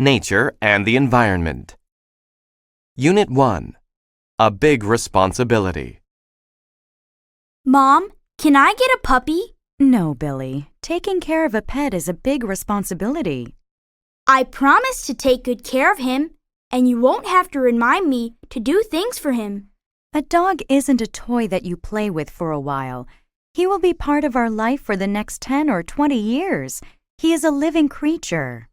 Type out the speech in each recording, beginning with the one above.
Nature and the Environment. Unit 1. A Big Responsibility. Mom, can I get a puppy? No, Billy. Taking care of a pet is a big responsibility. I promise to take good care of him, and you won't have to remind me to do things for him. A dog isn't a toy that you play with for a while. He will be part of our life for the next 10 or 20 years. He is a living creature.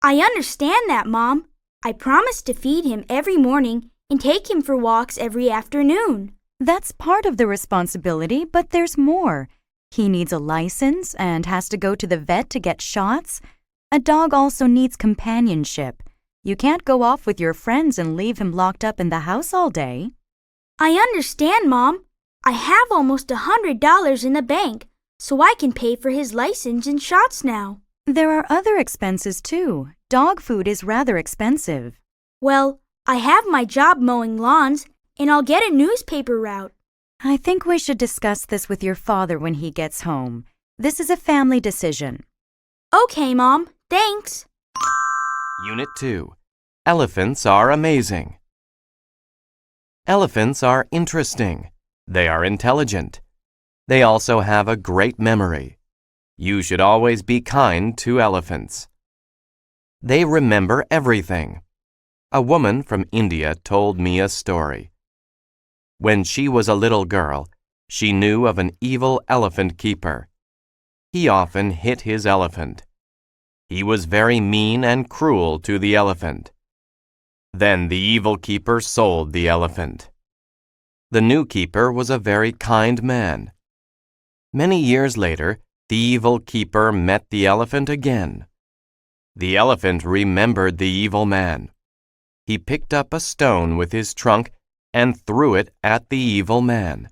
I understand that, Mom. I promise to feed him every morning and take him for walks every afternoon. That's part of the responsibility, but there's more. He needs a license and has to go to the vet to get shots. A dog also needs companionship. You can't go off with your friends and leave him locked up in the house all day. I understand, Mom. I have almost $100 in the bank, so I can pay for his license and shots now. There are other expenses too. Dog food is rather expensive. Well, I have my job mowing lawns, and I'll get a newspaper route. I think we should discuss this with your father when he gets home. This is a family decision. Okay, Mom. Thanks. Unit 2. Elephants are amazing. Elephants are interesting. They are intelligent. They also have a great memory. You should always be kind to elephants. They remember everything. A woman from India told me a story. When she was a little girl, she knew of an evil elephant keeper. He often hit his elephant. He was very mean and cruel to the elephant. Then the evil keeper sold the elephant. The new keeper was a very kind man. Many years later, the evil keeper met the elephant again. The elephant remembered the evil man. He picked up a stone with his trunk and threw it at the evil man.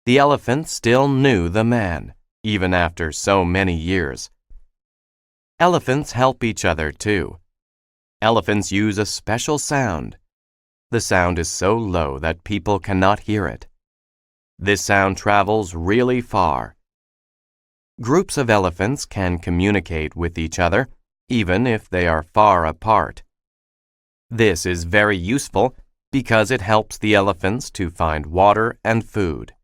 The elephant still knew the man, even after so many years. Elephants help each other too. Elephants use a special sound. The sound is so low that people cannot hear it. This sound travels really far. Groups of elephants can communicate with each other, even if they are far apart. This is very useful because it helps the elephants to find water and food.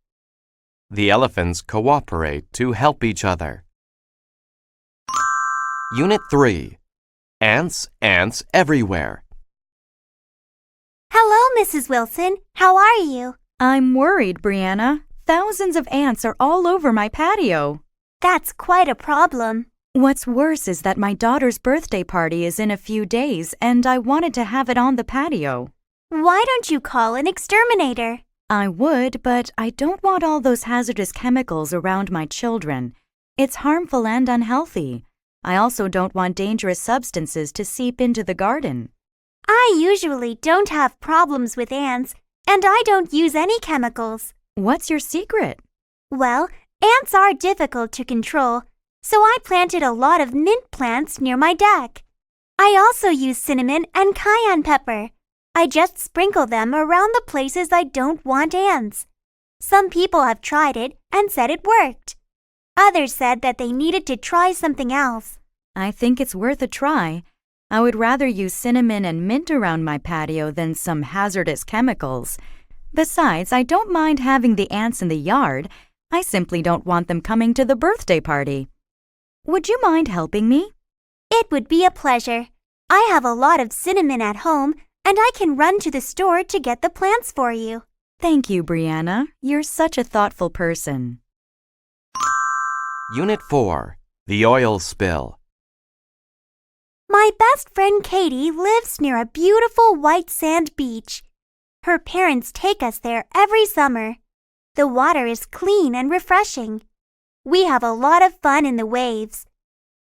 The elephants cooperate to help each other. Unit 3. Ants everywhere. Hello, Mrs. Wilson. How are you? I'm worried, Brianna. Thousands of ants are all over my patio. That's quite a problem. What's worse is that my daughter's birthday party is in a few days, and I wanted to have it on the patio. Why don't you call an exterminator? I would, but I don't want all those hazardous chemicals around my children. It's harmful and unhealthy. I also don't want dangerous substances to seep into the garden. I usually don't have problems with ants, and I don't use any chemicals. What's your secret? Well, ants are difficult to control, so I planted a lot of mint plants near my deck. I also use cinnamon and cayenne pepper. I just sprinkle them around the places I don't want ants. Some people have tried it and said it worked. Others said that they needed to try something else. I think it's worth a try. I would rather use cinnamon and mint around my patio than some hazardous chemicals. Besides, I don't mind having the ants in the yard. I simply don't want them coming to the birthday party. Would you mind helping me? It would be a pleasure. I have a lot of cinnamon at home, and I can run to the store to get the plants for you. Thank you, Brianna. You're such a thoughtful person. Unit 4. The Oil Spill. My best friend Katie lives near a beautiful white sand beach. Her parents take us there every summer. The water is clean and refreshing. We have a lot of fun in the waves.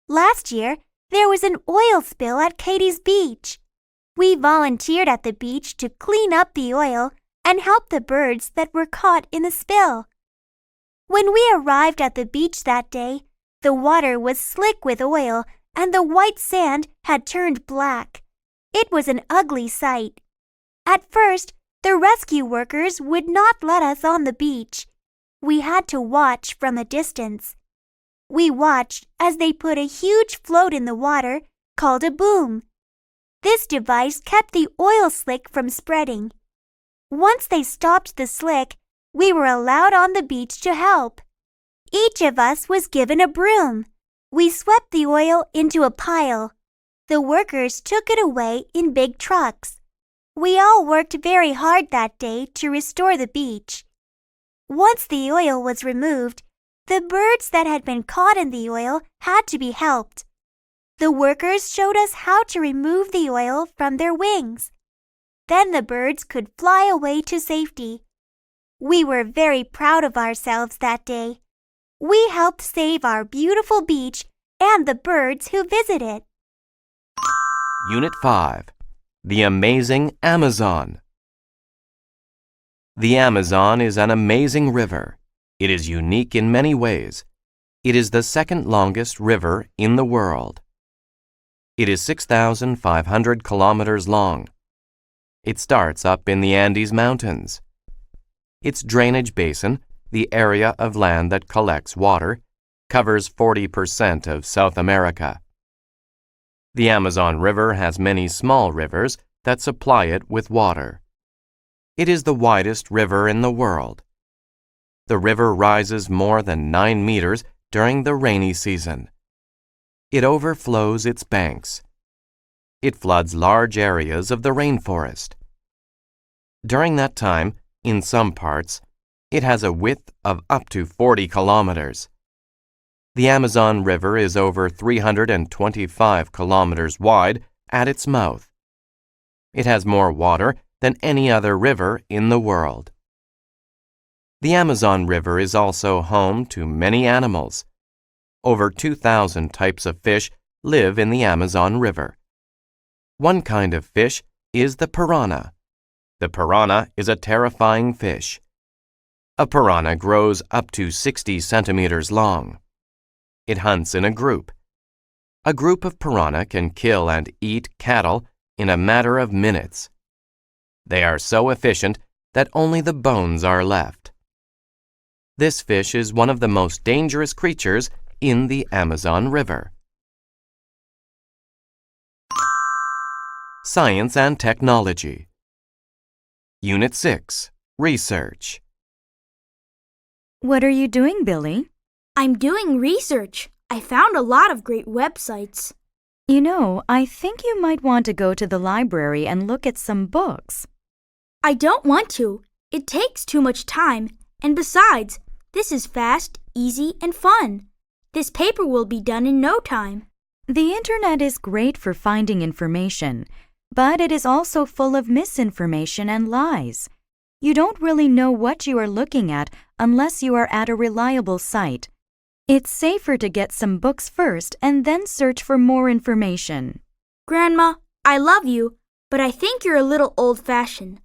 Last year, there was an oil spill at Katie's beach. We volunteered at the beach to clean up the oil and help the birds that were caught in the spill. When we arrived at the beach that day, the water was slick with oil and the white sand had turned black. It was an ugly sight. At first, the rescue workers would not let us on the beach. We had to watch from a distance. We watched as they put a huge float in the water called a boom. This device kept the oil slick from spreading. Once they stopped the slick, we were allowed on the beach to help. Each of us was given a broom. We swept the oil into a pile. The workers took it away in big trucks. We all worked very hard that day to restore the beach. Once the oil was removed, the birds that had been caught in the oil had to be helped. The workers showed us how to remove the oil from their wings. Then the birds could fly away to safety. We were very proud of ourselves that day. We helped save our beautiful beach and the birds who visit it. Unit 5. The Amazing Amazon. The Amazon is an amazing river. It is unique in many ways. It is the second longest river in the world. It is 6,500 kilometers long. It starts up in the Andes Mountains. Its drainage basin, the area of land that collects water, covers 40% of South America. The Amazon River has many small rivers that supply it with water. It is the widest river in the world. The river rises more than 9 meters during the rainy season. It overflows its banks. It floods large areas of the rainforest. During that time, in some parts, it has a width of up to 40 kilometers. The Amazon River is over 325 kilometers wide at its mouth. It has more water than any other river in the world. The Amazon River is also home to many animals. Over 2,000 types of fish live in the Amazon River. One kind of fish is the piranha. The piranha is a terrifying fish. A piranha grows up to 60 centimeters long. It hunts in a group. A group of piranha can kill and eat cattle in a matter of minutes. They are so efficient that only the bones are left. This fish is one of the most dangerous creatures in the Amazon River. Science and Technology. Unit 6. Research. What are you doing, Billy? I'm doing research. I found a lot of great websites. You know, I think you might want to go to the library and look at some books. I don't want to. It takes too much time. And besides, this is fast, easy, and fun. This paper will be done in no time. The internet is great for finding information, but it is also full of misinformation and lies. You don't really know what you are looking at unless you are at a reliable site. It's safer to get some books first and then search for more information. Grandma, I love you, but I think you're a little old-fashioned.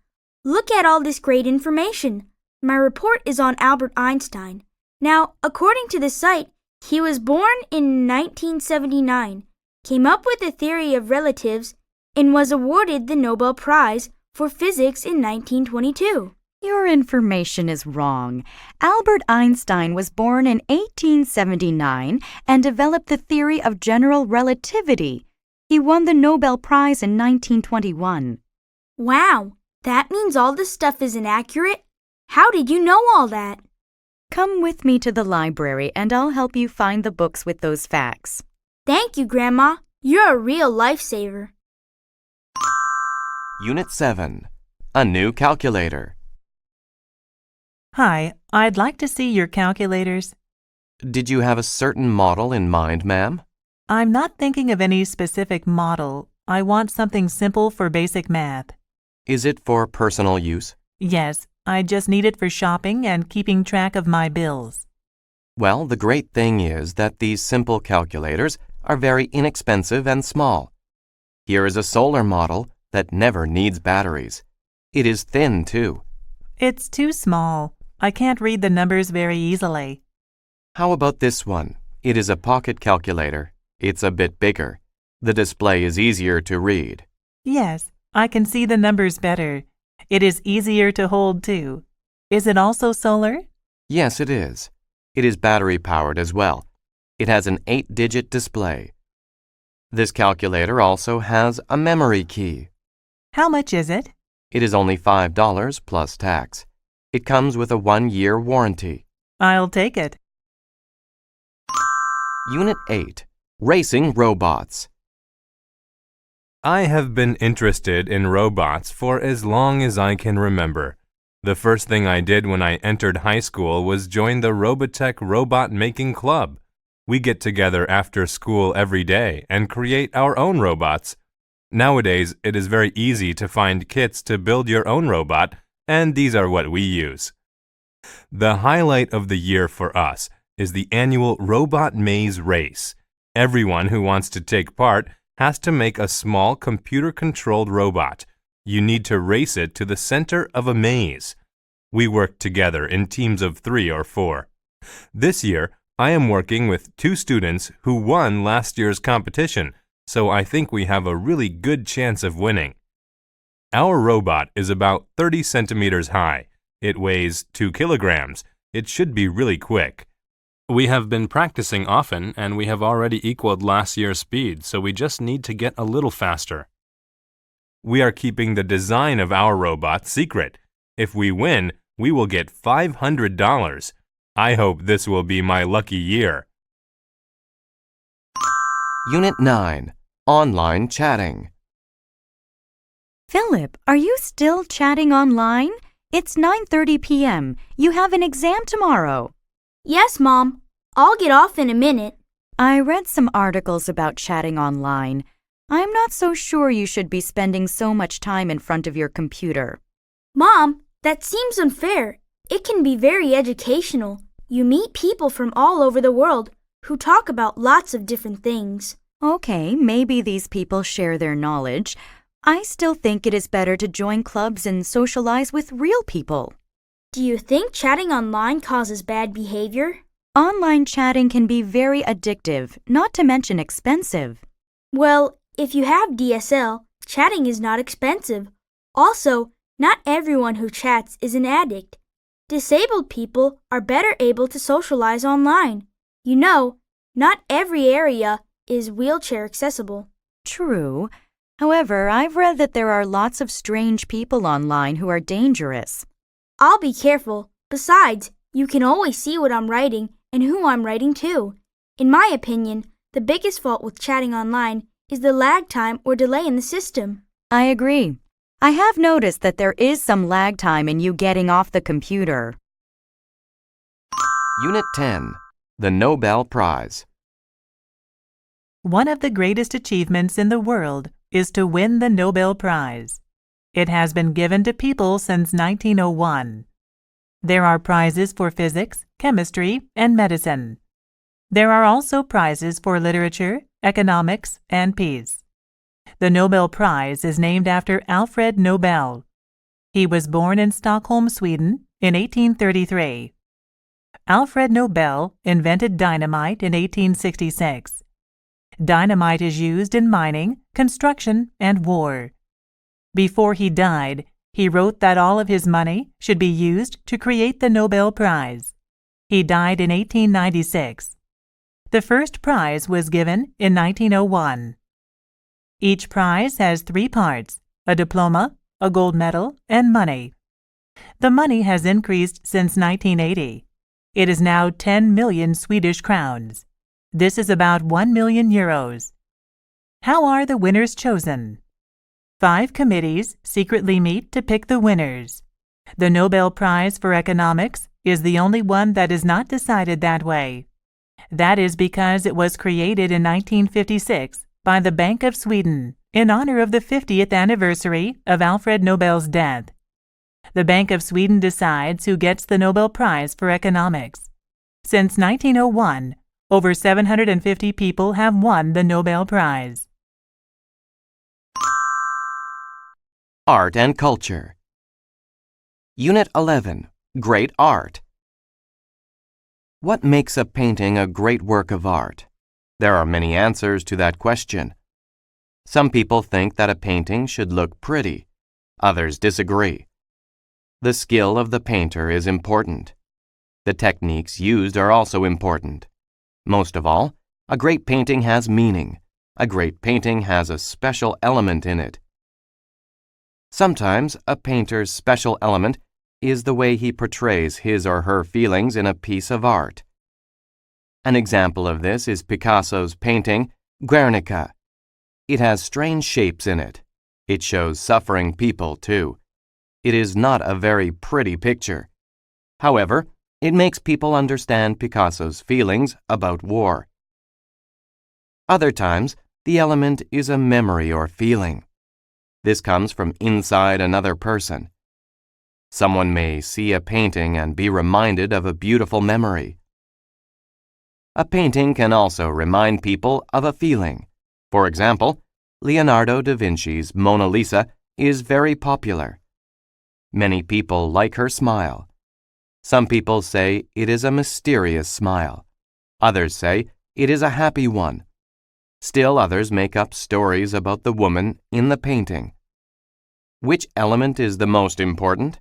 Look at all this great information. My report is on Albert Einstein. Now, according to the site, he was born in 1979, came up with the theory of relatives, and was awarded the Nobel Prize for Physics in 1922. Your information is wrong. Albert Einstein was born in 1879 and developed the theory of general relativity. He won the Nobel Prize in 1921. Wow, that means all this stuff is inaccurate? How did you know all that? Come with me to the library and I'll help you find the books with those facts. Thank you, Grandma. You're a real lifesaver. Unit 7. A new calculator. Hi, I'd like to see your calculators. Did you have a certain model in mind, ma'am? I'm not thinking of any specific model. I want something simple for basic math. Is it for personal use? Yes, I just need it for shopping and keeping track of my bills. Well, the great thing is that these simple calculators are very inexpensive and small. Here is a solar model that never needs batteries. It is thin, too. It's too small. I can't read the numbers very easily. How about this one? It is a pocket calculator. It's a bit bigger. The display is easier to read. Yes, I can see the numbers better. It is easier to hold, too. Is it also solar? Yes, it is. It is battery-powered as well. It has an 8-digit display. This calculator also has a memory key. How much is it? It is only $5 plus tax. It comes with a 1-year warranty. I'll take it. Unit 8. Racing Robots. I have been interested in robots for as long as I can remember. The first thing I did when I entered high school was join the Robotech Robot Making Club. We get together after school every day and create our own robots. Nowadays, it is very easy to find kits to build your own robot, and these are what we use. The highlight of the year for us is the annual Robot Maze Race. Everyone who wants to take part has to make a small computer-controlled robot. You need to race it to the center of a maze. We work together in teams of 3 or 4. This year, I am working with 2 students who won last year's competition, so I think we have a really good chance of winning. Our robot is about 30 centimeters high. It weighs 2 kilograms. It should be really quick. We have been practicing often, and we have already equaled last year's speed, so we just need to get a little faster. We are keeping the design of our robot secret. If we win, we will get $500. I hope this will be my lucky year. Unit 9. Online Chatting. Philip, are you still chatting online? It's 9:30 p.m. You have an exam tomorrow. Yes, Mom. I'll get off in a minute. I read some articles about chatting online. I'm not so sure you should be spending so much time in front of your computer. Mom, that seems unfair. It can be very educational. You meet people from all over the world who talk about lots of different things. Okay, maybe these people share their knowledge. I still think it is better to join clubs and socialize with real people. Do you think chatting online causes bad behavior? Online chatting can be very addictive, not to mention expensive. Well, if you have DSL, chatting is not expensive. Also, not everyone who chats is an addict. Disabled people are better able to socialize online. You know, not every area is wheelchair accessible. True. However, I've read that there are lots of strange people online who are dangerous. I'll be careful. Besides, you can always see what I'm writing and who I'm writing to. In my opinion, the biggest fault with chatting online is the lag time or delay in the system. I agree. I have noticed that there is some lag time in you getting off the computer. Unit 10. The Nobel Prize. One of the greatest achievements in the world is to win the Nobel Prize. It has been given to people since 1901. There are prizes for physics, chemistry, and medicine. There are also prizes for literature, economics, and peace. The Nobel Prize is named after Alfred Nobel. He was born in Stockholm, Sweden, in 1833. Alfred Nobel invented dynamite in 1866. Dynamite is used in mining, construction, and war. Before he died, he wrote that all of his money should be used to create the Nobel Prize. He died in 1896. The first prize was given in 1901. Each prize has 3 parts: a diploma, a gold medal, and money. The money has increased since 1980. It is now 10 million Swedish crowns. This is about 1 million euros. How are the winners chosen? 5 committees secretly meet to pick the winners. The Nobel Prize for Economics is the only one that is not decided that way. That is because it was created in 1956 by the Bank of Sweden in honor of the 50th anniversary of Alfred Nobel's death. The Bank of Sweden decides who gets the Nobel Prize for Economics. Since 1901, over 750 people have won the Nobel Prize. Art and Culture. Unit 11. Great Art. What makes a painting a great work of art? There are many answers to that question. Some people think that a painting should look pretty. Others disagree. The skill of the painter is important. The techniques used are also important. Most of all, a great painting has meaning. A great painting has a special element in it. Sometimes a painter's special element is the way he portrays his or her feelings in a piece of art. An example of this is Picasso's painting, Guernica. It has strange shapes in it. It shows suffering people, too. It is not a very pretty picture. However, it makes people understand Picasso's feelings about war. Other times, the element is a memory or feeling. This comes from inside another person. Someone may see a painting and be reminded of a beautiful memory. A painting can also remind people of a feeling. For example, Leonardo da Vinci's Mona Lisa is very popular. Many people like her smile. Some people say it is a mysterious smile. Others say it is a happy one. Still others make up stories about the woman in the painting. Which element is the most important?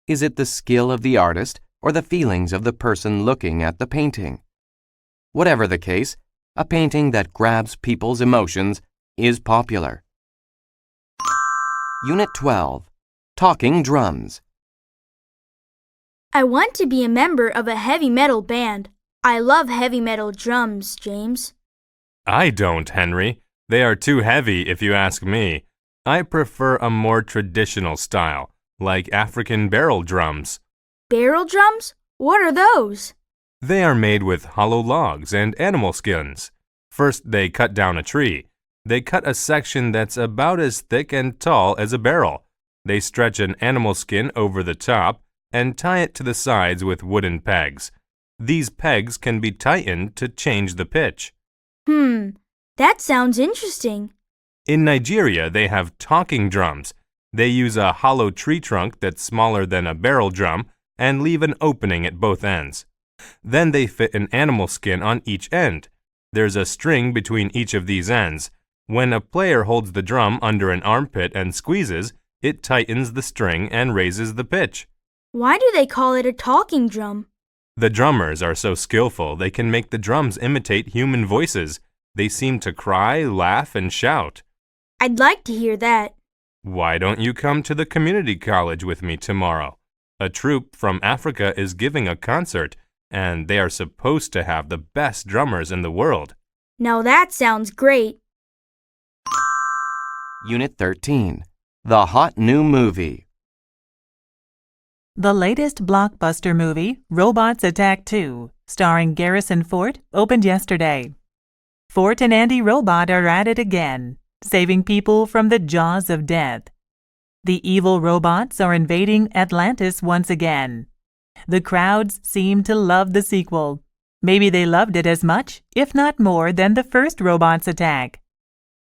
Is it the skill of the artist or the feelings of the person looking at the painting? Whatever the case, a painting that grabs people's emotions is popular. Unit 12. Talking Drums. I want to be a member of a heavy metal band. I love heavy metal drums, James. I don't, Henry. They are too heavy if you ask me. I prefer a more traditional style, like African barrel drums. Barrel drums? What are those? They are made with hollow logs and animal skins. First, they cut down a tree. They cut a section that's about as thick and tall as a barrel. They stretch an animal skin over the top and tie it to the sides with wooden pegs. These pegs can be tightened to change the pitch. That sounds interesting. In Nigeria, they have talking drums. They use a hollow tree trunk that's smaller than a barrel drum and leave an opening at both ends. Then they fit an animal skin on each end. There's a string between each of these ends. When a player holds the drum under an armpit and squeezes, it tightens the string and raises the pitch. Why do they call it a talking drum? The drummers are so skillful they can make the drums imitate human voices. They seem to cry, laugh, and shout. I'd like to hear that. Why don't you come to the community college with me tomorrow? A troupe from Africa is giving a concert, and they are supposed to have the best drummers in the world. Now that sounds great. Unit 13. The Hot New Movie. The latest blockbuster movie, Robots Attack 2, starring Garrison Fort, opened yesterday. Fort and Andy Robot are at it again, saving people from the jaws of death. The evil robots are invading Atlantis once again. The crowds seem to love the sequel. Maybe they loved it as much, if not more, than the first Robots Attack.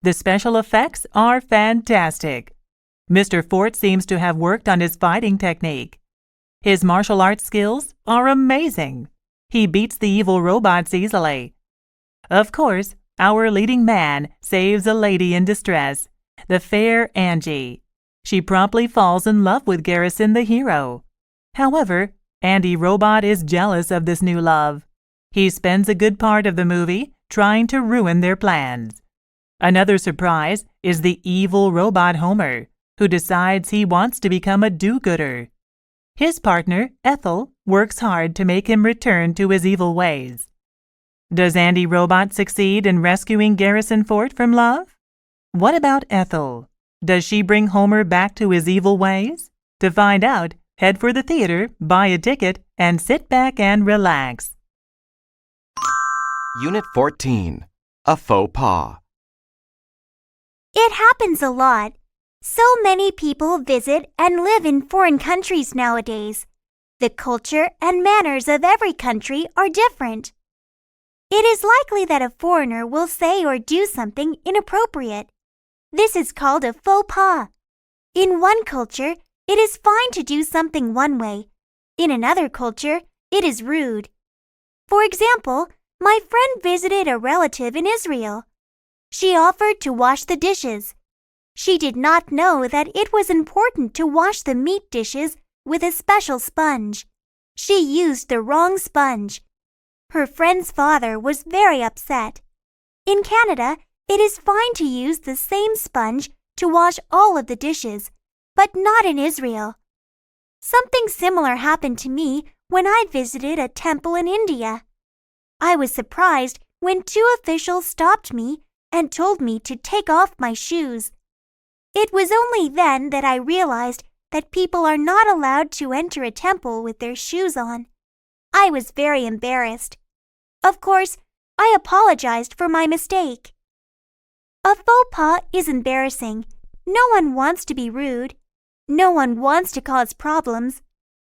The special effects are fantastic. Mr. Fort seems to have worked on his fighting technique. His martial arts skills are amazing. He beats the evil robots easily. Of course, our leading man saves a lady in distress, the fair Angie. She promptly falls in love with Garrison the hero. However, Andy Robot is jealous of this new love. He spends a good part of the movie trying to ruin their plans. Another surprise is the evil robot Homer, who decides he wants to become a do-gooder. His partner, Ethel, works hard to make him return to his evil ways. Does Andy Robot succeed in rescuing Garrison Fort from love? What about Ethel? Does she bring Homer back to his evil ways? To find out, head for the theater, buy a ticket, and sit back and relax. Unit 14. A Faux Pas. It happens a lot. So many people visit and live in foreign countries nowadays. The culture and manners of every country are different. It is likely that a foreigner will say or do something inappropriate. This is called a faux pas. In one culture, it is fine to do something one way. In another culture, it is rude. For example, my friend visited a relative in Israel. She offered to wash the dishes. She did not know that it was important to wash the meat dishes with a special sponge. She used the wrong sponge. Her friend's father was very upset. In Canada, It is fine to use the same sponge to wash all of the dishes, but not in Israel. Something similar happened to me when I visited a temple in India. I was surprised when two officials stopped me and told me to take off my shoes. It was only then that I realized that people are not allowed to enter a temple with their shoes on. I was very embarrassed. Of course, I apologized for my mistake. A faux pas is embarrassing. No one wants to be rude. No one wants to cause problems.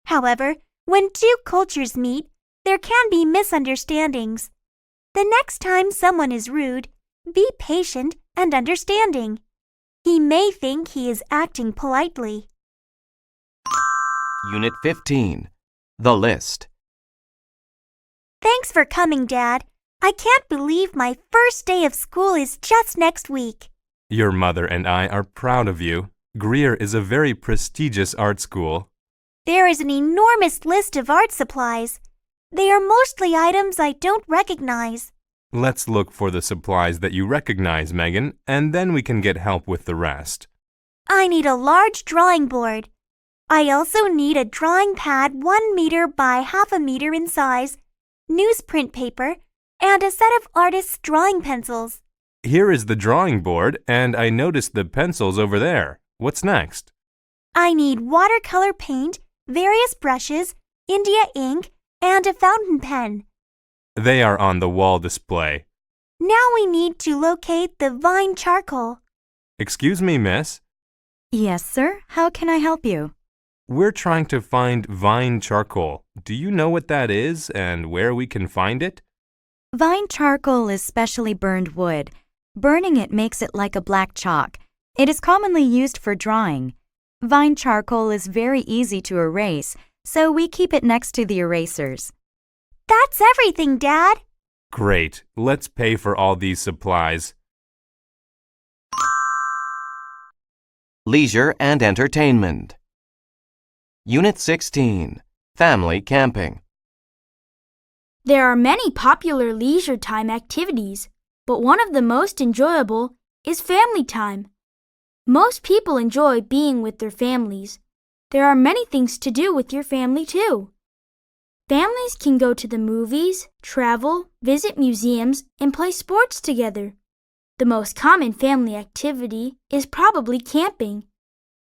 However, when two cultures meet, there can be misunderstandings. The next time someone is rude, be patient and understanding. He may think he is acting politely. Unit 15. The List. Thanks for coming, Dad. I can't believe my first day of school is just next week. Your mother and I are proud of you. Greer is a very prestigious art school. There is an enormous list of art supplies. They are mostly items I don't recognize. Let's look for the supplies that you recognize, Megan, and then we can get help with the rest. I need a large drawing board. I also need a drawing pad 1 meter by half a meter in size, newsprint paper, and a set of artist's drawing pencils. Here is the drawing board, and I noticed the pencils over there. What's next? I need watercolor paint, various brushes, India ink, and a fountain pen. They are on the wall display. Now we need to locate the vine charcoal. Excuse me, miss. Yes, sir. How can I help you? We're trying to find vine charcoal. Do you know what that is and where we can find it? Vine charcoal is specially burned wood. Burning it makes it like a black chalk. It is commonly used for drawing. Vine charcoal is very easy to erase, so we keep it next to the erasers. That's everything, Dad. Great. Let's pay for all these supplies. Leisure and Entertainment. Unit 16. Family Camping. There are many popular leisure time activities, but one of the most enjoyable is family time. Most people enjoy being with their families. There are many things to do with your family, too. Families can go to the movies, travel, visit museums, and play sports together. The most common family activity is probably camping.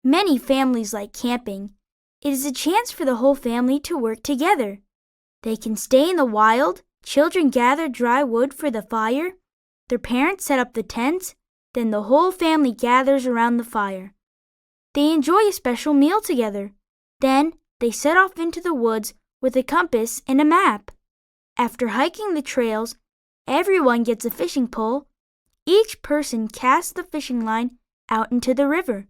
Many families like camping. It is a chance for the whole family to work together. They can stay in the wild, children gather dry wood for the fire, their parents set up the tents, then the whole family gathers around the fire. They enjoy a special meal together. Then they set off into the woods with a compass and a map. After hiking the trails, everyone gets a fishing pole. Each person casts the fishing line out into the river.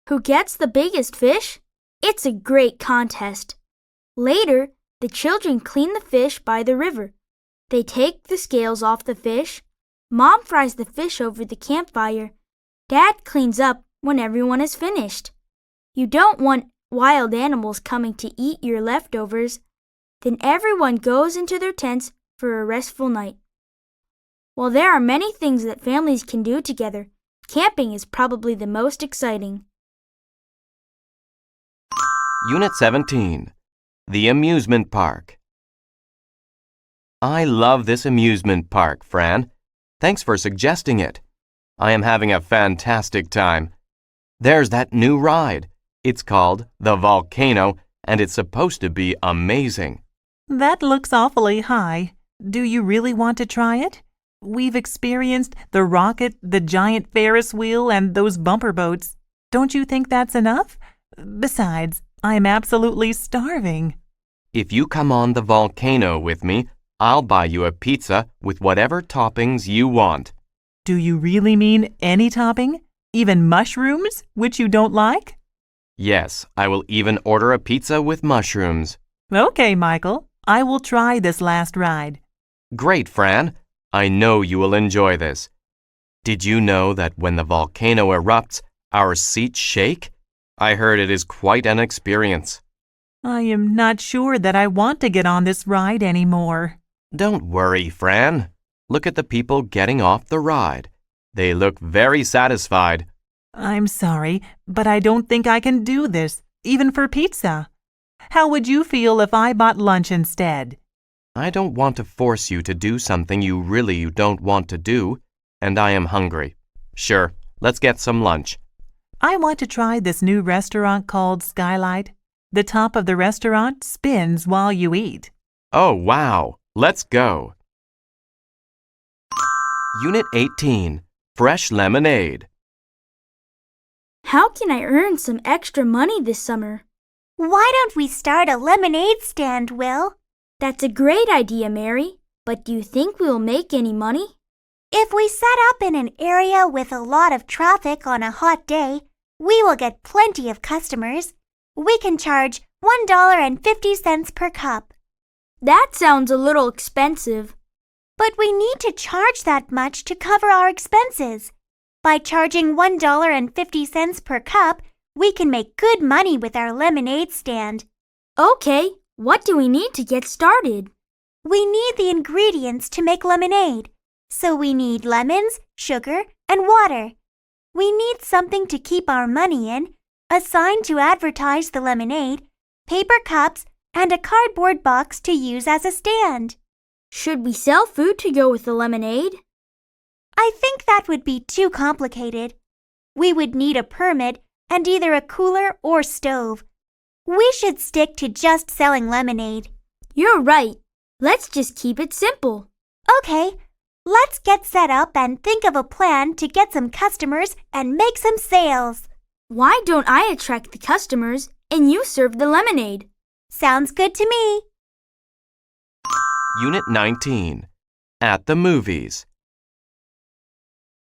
Who gets the biggest fish? It's a great contest. Later, the children clean the fish by the river. They take the scales off the fish. Mom fries the fish over the campfire. Dad cleans up when everyone is finished. You don't want wild animals coming to eat your leftovers. Then everyone goes into their tents for a restful night. While there are many things that families can do together, camping is probably the most exciting. Unit 17. The Amusement Park. I love this amusement park, Fran. Thanks for suggesting it. I am having a fantastic time. There's that new ride. It's called the Volcano, and it's supposed to be amazing. That looks awfully high. Do you really want to try it? We've experienced the rocket, the giant Ferris wheel, and those bumper boats. Don't you think that's enough? Besides, I'm absolutely starving. If you come on the volcano with me, I'll buy you a pizza with whatever toppings you want. Do you really mean any topping? Even mushrooms, which you don't like? Yes, I will even order a pizza with mushrooms. Okay, Michael. I will try this last ride. Great, Fran. I know you will enjoy this. Did you know that when the volcano erupts, our seats shake? I heard it is quite an experience. I am not sure that I want to get on this ride anymore. Don't worry, Fran. Look at the people getting off the ride. They look very satisfied. I'm sorry, but I don't think I can do this, even for pizza. How would you feel if I bought lunch instead? I don't want to force you to do something you really don't want to do, and I am hungry. Sure, let's get some lunch. I want to try this new restaurant called Skylight. The top of the restaurant spins while you eat. Oh, wow. Let's go. Unit 18, Fresh Lemonade. How can I earn some extra money this summer? Why don't we start a lemonade stand, Will? That's a great idea, Mary. But do you think we'll make any money? If we set up in an area with a lot of traffic on a hot day, we will get plenty of customers. We can charge $1.50 per cup. That sounds a little expensive. But we need to charge that much to cover our expenses. By charging $1.50 per cup, we can make good money with our lemonade stand. Okay, what do we need to get started? We need the ingredients to make lemonade. So we need lemons, sugar, and water. We need something to keep our money in, a sign to advertise the lemonade, paper cups, and a cardboard box to use as a stand. Should we sell food to go with the lemonade? I think that would be too complicated. We would need a permit and either a cooler or stove. We should stick to just selling lemonade. You're right. Let's just keep it simple. Okay, let's get set up and think of a plan to get some customers and make some sales. Why don't I attract the customers and you serve the lemonade? Sounds good to me. Unit 19, At the Movies.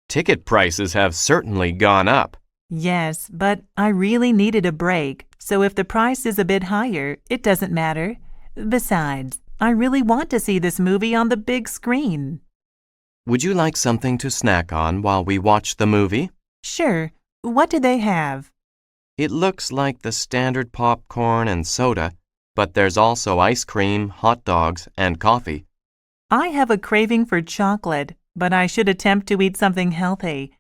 Ticket prices have certainly gone up. Yes, but I really needed a break, so if the price is a bit higher, it doesn't matter. Besides, I really want to see this movie on the big screen. Would you like something to snack on while we watch the movie? Sure. What do they have? It looks like the standard popcorn and soda, but there's also ice cream, hot dogs, and coffee. I have a craving for chocolate, but I should attempt to eat something healthy.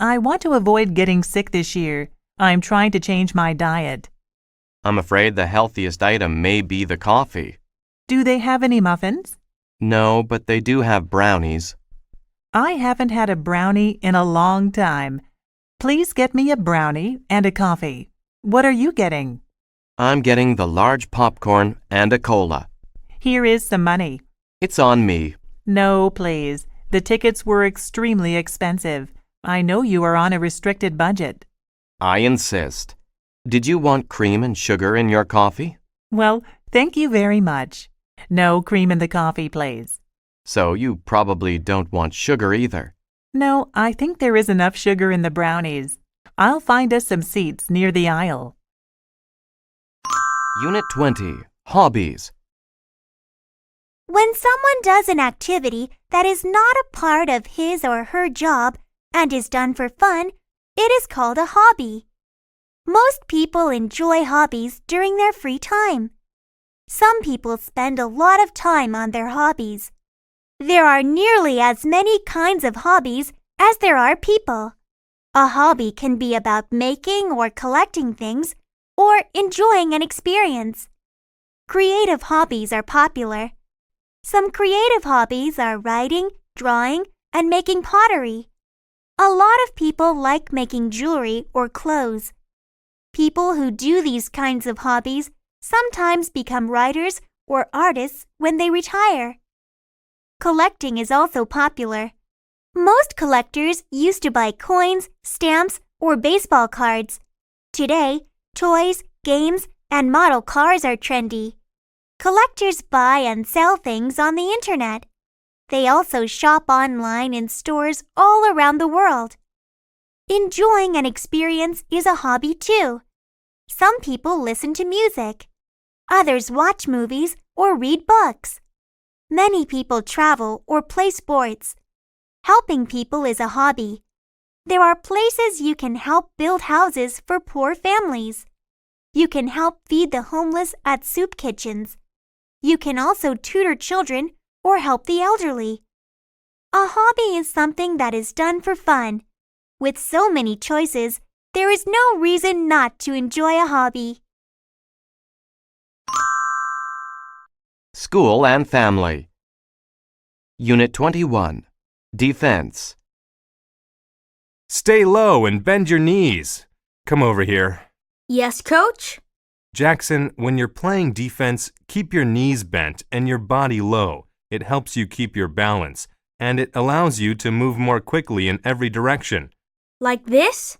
I want to avoid getting sick this year. I'm trying to change my diet. I'm afraid the healthiest item may be the coffee. Do they have any muffins? No, but they do have brownies. I haven't had a brownie in a long time. Please get me a brownie and a coffee. What are you getting? I'm getting the large popcorn and a cola. Here is some money. It's on me. No, please. The tickets were extremely expensive. I know you are on a restricted budget. I insist. Did you want cream and sugar in your coffee? Well, thank you very much. No cream in the coffee, please. So you probably don't want sugar either. No, I think there is enough sugar in the brownies. I'll find us some seats near the aisle. Unit 20, Hobbies. When someone does an activity that is not a part of his or her job and is done for fun, it is called a hobby. Most people enjoy hobbies during their free time. Some people spend a lot of time on their hobbies. There are nearly as many kinds of hobbies as there are people. A hobby can be about making or collecting things or enjoying an experience. Creative hobbies are popular. Some creative hobbies are writing, drawing, and making pottery. A lot of people like making jewelry or clothes. People who do these kinds of hobbies sometimes become writers or artists when they retire. Collecting is also popular. Most collectors used to buy coins, stamps, or baseball cards. Today, toys, games, and model cars are trendy. Collectors buy and sell things on the internet. They also shop online in stores all around the world. Enjoying an experience is a hobby too. Some people listen to music. Others watch movies or read books. Many people travel or play sports. Helping people is a hobby. There are places you can help build houses for poor families. You can help feed the homeless at soup kitchens. You can also tutor children or help the elderly. A hobby is something that is done for fun. With so many choices, there is no reason not to enjoy a hobby. School and Family. Unit 21. Defense. Stay low and bend your knees. Come over here. Yes, Coach? Jackson, when you're playing defense, keep your knees bent and your body low. It helps you keep your balance, and it allows you to move more quickly in every direction. Like this?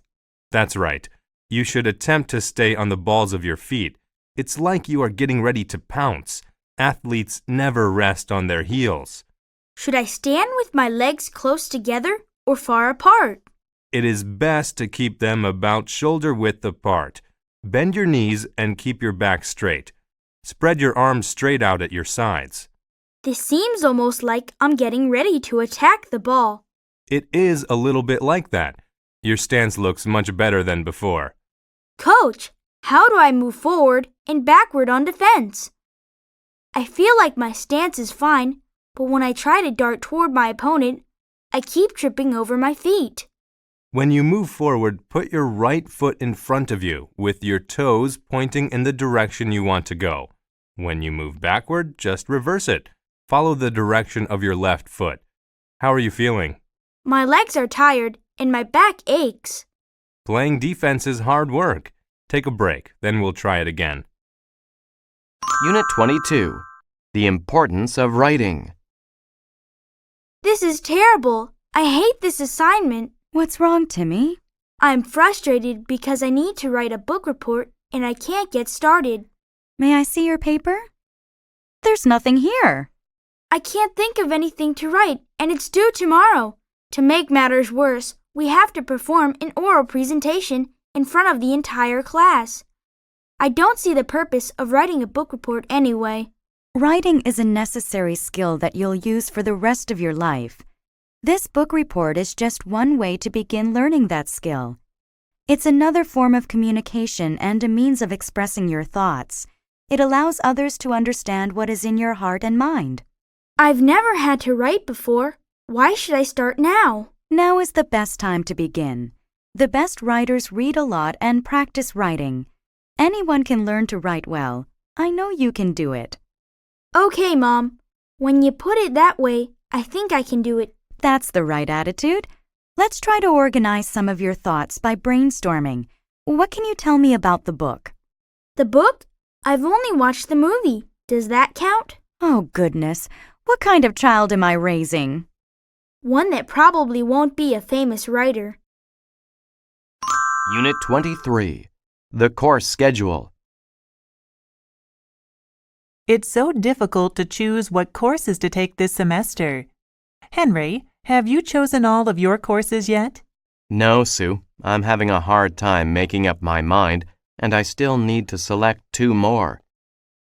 That's right. You should attempt to stay on the balls of your feet. It's like you are getting ready to pounce. Athletes never rest on their heels. Should I stand with my legs close together or far apart? It is best to keep them about shoulder width apart. Bend your knees and keep your back straight. Spread your arms straight out at your sides. This seems almost like I'm getting ready to attack the ball. It is a little bit like that. Your stance looks much better than before. Coach, how do I move forward and backward on defense? I feel like my stance is fine, but when I try to dart toward my opponent, I keep tripping over my feet. When you move forward, put your right foot in front of you, with your toes pointing in the direction you want to go. When you move backward, just reverse it. Follow the direction of your left foot. How are you feeling? My legs are tired and my back aches. Playing defense is hard work. Take a break, then we'll try it again. Unit 22. The importance of writing. This is terrible. I hate this assignment. What's wrong, Timmy? I'm frustrated because I need to write a book report and I can't get started. May I see your paper? There's nothing here. I can't think of anything to write and it's due tomorrow. To make matters worse, we have to perform an oral presentation in front of the entire class. I don't see the purpose of writing a book report anyway. Writing is a necessary skill that you'll use for the rest of your life. This book report is just one way to begin learning that skill. It's another form of communication and a means of expressing your thoughts. It allows others to understand what is in your heart and mind. I've never had to write before. Why should I start now? Now is the best time to begin. The best writers read a lot and practice writing. Anyone can learn to write well. I know you can do it. Okay, Mom. When you put it that way, I think I can do it. That's the right attitude. Let's try to organize some of your thoughts by brainstorming. What can you tell me about the book? The book? I've only watched the movie. Does that count? Oh, goodness. What kind of child am I raising? One that probably won't be a famous writer. Unit 23. The course schedule. It's so difficult to choose what courses to take this semester. Henry, have you chosen all of your courses yet? No, Sue. I'm having a hard time making up my mind, and I still need to select 2 more.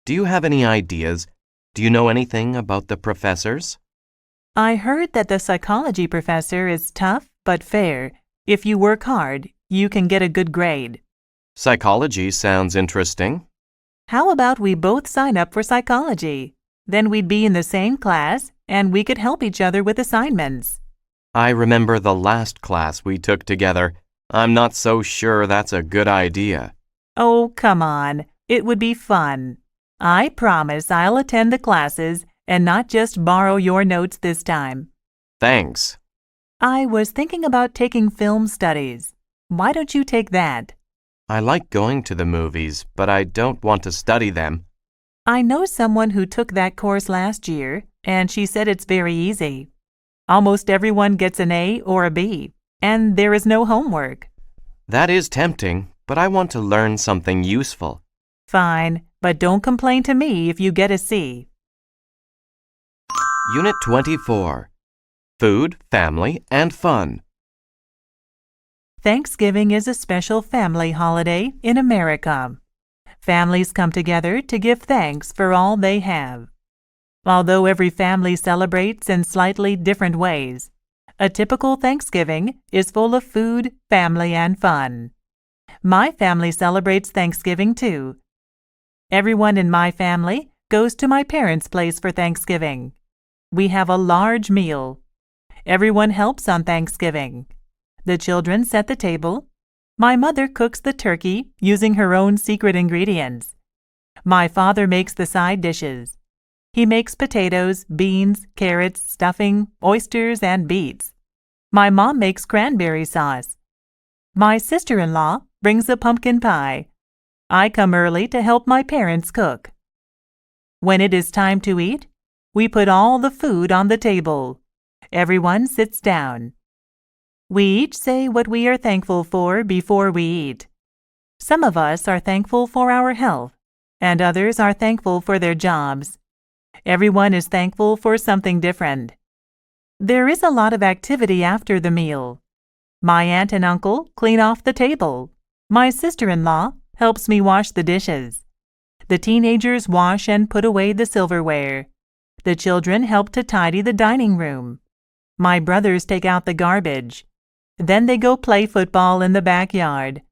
Do you have any ideas? Do you know anything about the professors? I heard that the psychology professor is tough but fair. If you work hard, you can get a good grade. Psychology sounds interesting. How about we both sign up for psychology? Then we'd be in the same class, and we could help each other with assignments. I remember the last class we took together. I'm not so sure that's a good idea. Oh, come on. It would be fun. I promise I'll attend the classes and not just borrow your notes this time. Thanks. I was thinking about taking film studies. Why don't you take that? I like going to the movies, but I don't want to study them. I know someone who took that course last year, and she said it's very easy. Almost everyone gets an A or a B, and there is no homework. That is tempting, but I want to learn something useful. Fine, but don't complain to me if you get a C. Unit 24. Food, Family, and Fun. Thanksgiving is a special family holiday in America. Families come together to give thanks for all they have. Although every family celebrates in slightly different ways, a typical Thanksgiving is full of food, family, and fun. My family celebrates Thanksgiving too. Everyone in my family goes to my parents' place for Thanksgiving. We have a large meal. Everyone helps on Thanksgiving. The children set the table. My mother cooks the turkey using her own secret ingredients. My father makes the side dishes. He makes potatoes, beans, carrots, stuffing, oysters, and beets. My mom makes cranberry sauce. My sister-in-law brings a pumpkin pie. I come early to help my parents cook. When it is time to eat, we put all the food on the table. Everyone sits down. We each say what we are thankful for before we eat. Some of us are thankful for our health, and others are thankful for their jobs. Everyone is thankful for something different. There is a lot of activity after the meal. My aunt and uncle clean off the table. My sister-in-law helps me wash the dishes. The teenagers wash and put away the silverware. The children help to tidy the dining room. My brothers take out the garbage. Then they go play football in the backyard.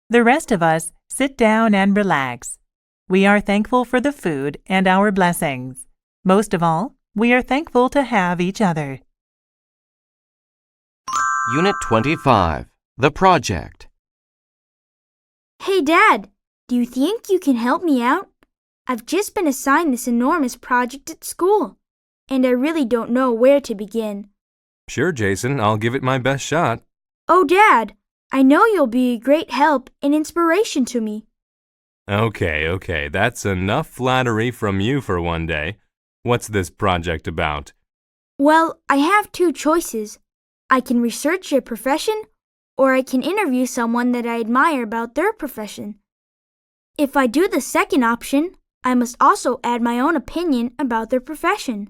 The rest of us sit down and relax. We are thankful for the food and our blessings. Most of all, we are thankful to have each other. Unit 25, The Project. Hey, Dad, do you think you can help me out? I've just been assigned this enormous project at school, and I really don't know where to begin. Sure, Jason, I'll give it my best shot. Oh, Dad, I know you'll be a great help and inspiration to me. Okay, that's enough flattery from you for one day. What's this project about? Well, I have two choices. I can research your profession, or I can interview someone that I admire about their profession. If I do the second option, I must also add my own opinion about their profession.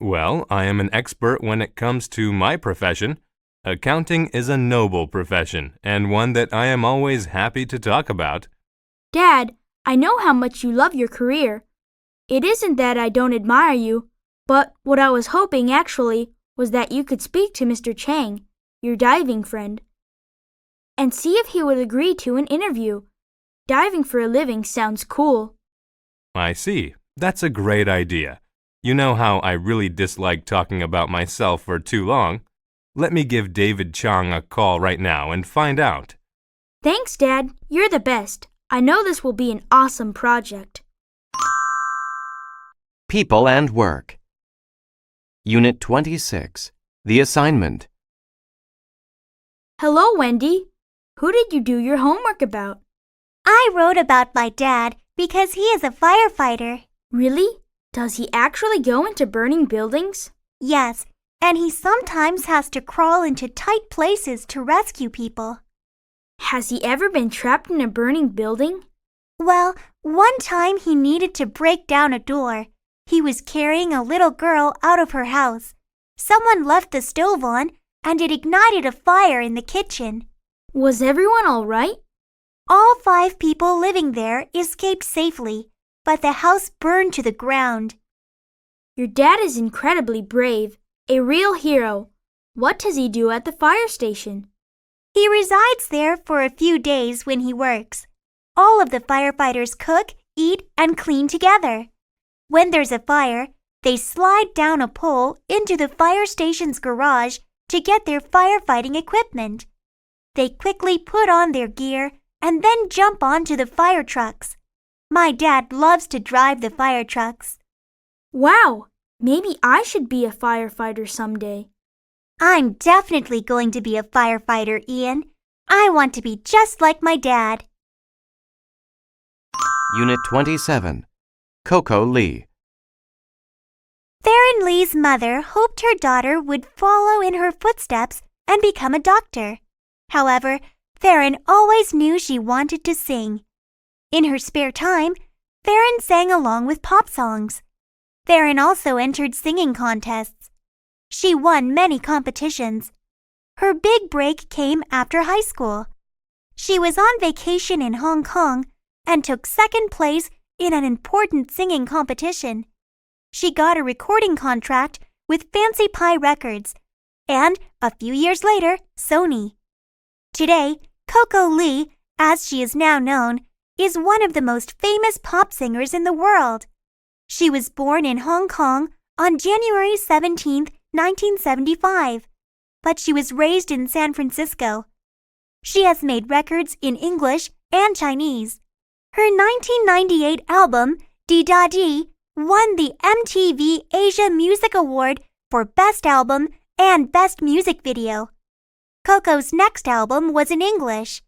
Well, I am an expert when it comes to my profession. Accounting is a noble profession, and one that I am always happy to talk about. Dad, I know how much you love your career. It isn't that I don't admire you, but what I was hoping actually was that you could speak to Mr. Chang, your diving friend, and see if he would agree to an interview. Diving for a living sounds cool. I see. That's a great idea. You know how I really dislike talking about myself for too long. Let me give David Chang a call right now and find out. Thanks, Dad. You're the best. I know this will be an awesome project. People and Work. Unit 26, The Assignment. Hello, Wendy. Who did you do your homework about? I wrote about my dad because he is a firefighter. Really? Does he actually go into burning buildings? Yes, and he sometimes has to crawl into tight places to rescue people. Has he ever been trapped in a burning building? Well, one time he needed to break down a door. He was carrying a little girl out of her house. Someone left the stove on, and it ignited a fire in the kitchen. Was everyone all right? All 5 people living there escaped safely, but the house burned to the ground. Your dad is incredibly brave, a real hero. What does he do at the fire station? He resides there for a few days when he works. All of the firefighters cook, eat, and clean together. When there's a fire, they slide down a pole into the fire station's garage to get their firefighting equipment. They quickly put on their gear and then jump onto the fire trucks. My dad loves to drive the fire trucks. Wow, maybe I should be a firefighter someday. I'm definitely going to be a firefighter, Ian. I want to be just like my dad. Unit 27, Coco Lee. Theron Lee's mother hoped her daughter would follow in her footsteps and become a doctor. However, Theron always knew she wanted to sing. In her spare time, Theron sang along with pop songs. Theron also entered singing contests. She won many competitions. Her big break came after high school. She was on vacation in Hong Kong and took second place in an important singing competition. She got a recording contract with Fancy Pie Records and, a few years later, Sony. Today, Coco Lee, as she is now known, is one of the most famous pop singers in the world. She was born in Hong Kong on January 17, 1975. but she was raised in San Francisco. She has made records in English and Chinese. Her 1998 album, Di Da Di, won the MTV Asia Music Award for Best Album and Best Music Video. Coco's next album was in English.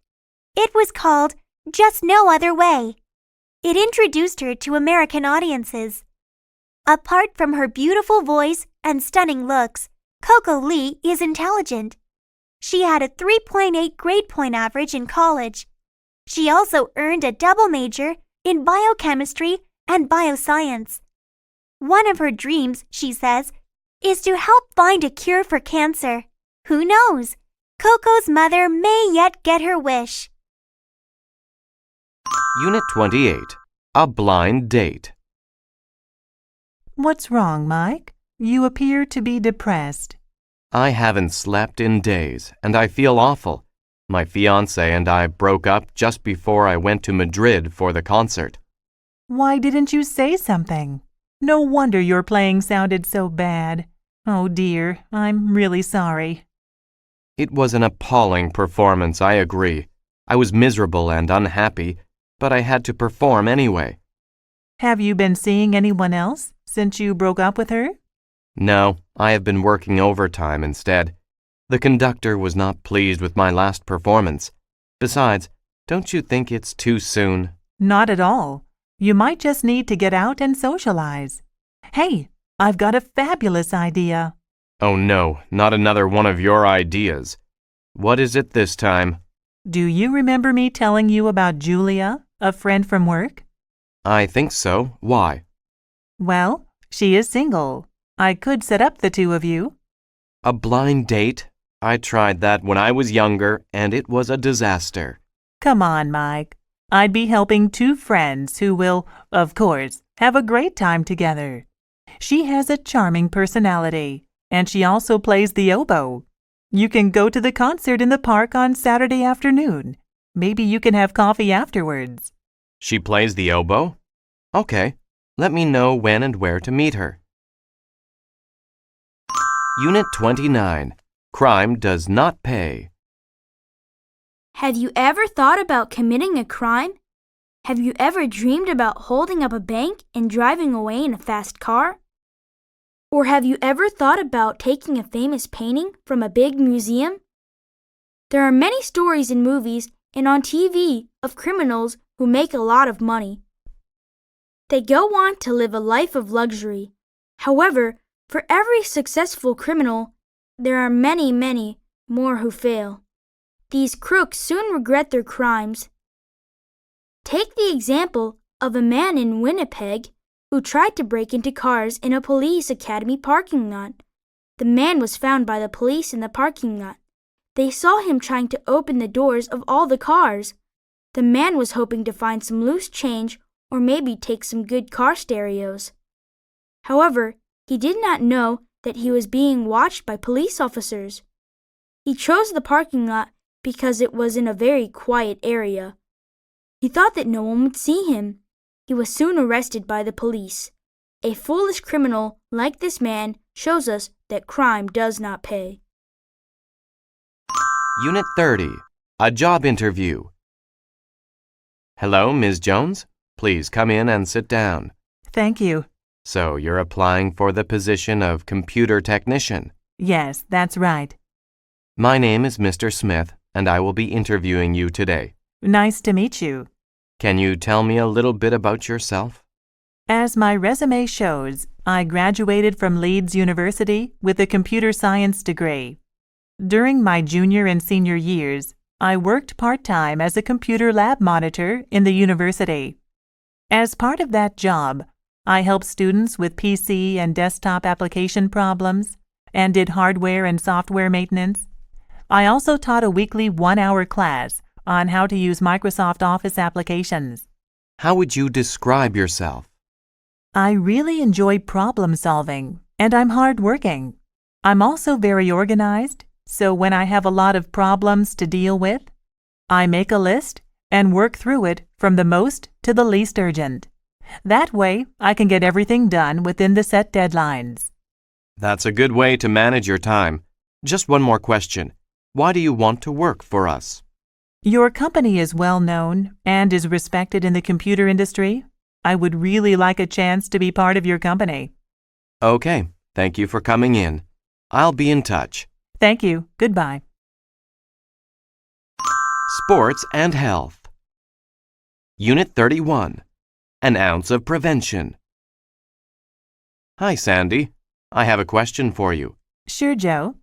It was called Just No Other Way. It introduced her to American audiences. Apart from her beautiful voice and stunning looks, Coco Lee is intelligent. She had a 3.8 grade point average in college. She also earned a double major in biochemistry and bioscience. One of her dreams, she says, is to help find a cure for cancer. Who knows? Coco's mother may yet get her wish. Unit 28. A blind date. What's wrong, Mike? You appear to be depressed. I haven't slept in days, and I feel awful. My fiancé and I broke up just before I went to Madrid for the concert. Why didn't you say something? No wonder your playing sounded so bad. Oh dear, I'm really sorry. It was an appalling performance, I agree. I was miserable and unhappy, but I had to perform anyway. Have you been seeing anyone else since you broke up with her? No, I have been working overtime instead. The conductor was not pleased with my last performance. Besides, don't you think it's too soon? Not at all. You might just need to get out and socialize. Hey, I've got a fabulous idea. Oh no, not another one of your ideas. What is it this time? Do you remember me telling you about Julia, a friend from work? I think so. Why? Well, she is single. I could set up the two of you. A blind date? I tried that when I was younger, and it was a disaster. Come on, Mike. I'd be helping two friends who will, of course, have a great time together. She has a charming personality, and she also plays the oboe. You can go to the concert in the park on Saturday afternoon. Maybe you can have coffee afterwards. She plays the oboe? Okay, let me know when and where to meet her. Unit 29. Crime does not pay. Have you ever thought about committing a crime? Have you ever dreamed about holding up a bank and driving away in a fast car? Or have you ever thought about taking a famous painting from a big museum? There are many stories in movies and on TV of criminals who make a lot of money. They go on to live a life of luxury. However, for every successful criminal, there are many, many more who fail. These crooks soon regret their crimes. Take the example of a man in Winnipeg who tried to break into cars in a police academy parking lot. The man was found by the police in the parking lot. They saw him trying to open the doors of all the cars. The man was hoping to find some loose change or maybe take some good car stereos. However, he did not know that he was being watched by police officers. He chose the parking lot because it was in a very quiet area. He thought that no one would see him. He was soon arrested by the police. A foolish criminal like this man shows us that crime does not pay. Unit 30. A job interview. Hello, Ms. Jones. Please come in and sit down. Thank you. So you're applying for the position of computer technician? Yes, that's right. My name is Mr. Smith, and I will be interviewing you today. Nice to meet you. Can you tell me a little bit about yourself? As my resume shows, I graduated from Leeds University with a computer science degree. During my junior and senior years, I worked part-time as a computer lab monitor in the university. As part of that job, I helped students with PC and desktop application problems and did hardware and software maintenance. I also taught a weekly 1-hour class on how to use Microsoft Office applications. How would you describe yourself? I really enjoy problem solving, and I'm hardworking. I'm also very organized, so when I have a lot of problems to deal with, I make a list and work through it from the most to the least urgent. That way, I can get everything done within the set deadlines. That's a good way to manage your time. Just one more question. Why do you want to work for us? Your company is well known and is respected in the computer industry. I would really like a chance to be part of your company. Okay, thank you for coming in. I'll be in touch. Thank you. Goodbye. Sports and Health. Unit 31. An ounce of prevention. Hi, Sandy. I have a question for you. Sure, Joe.